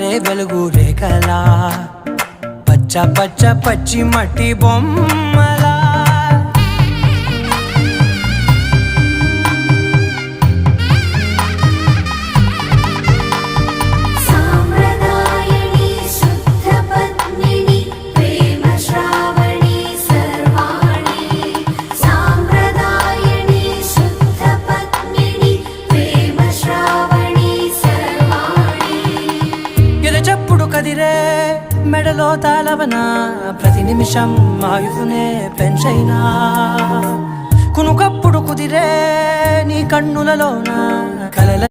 జారే వెలుగు రేఖలా పచ్చ పచ్చ పచ్చి మట్టి బొమ్మలా చెప్పుడు కదిరే మెడలో తాళవన ప్రతి నిమిషం ఆయుధునే పెంచైనా కునుకప్పుడు కుదిరే నీ కన్నులలోన కలల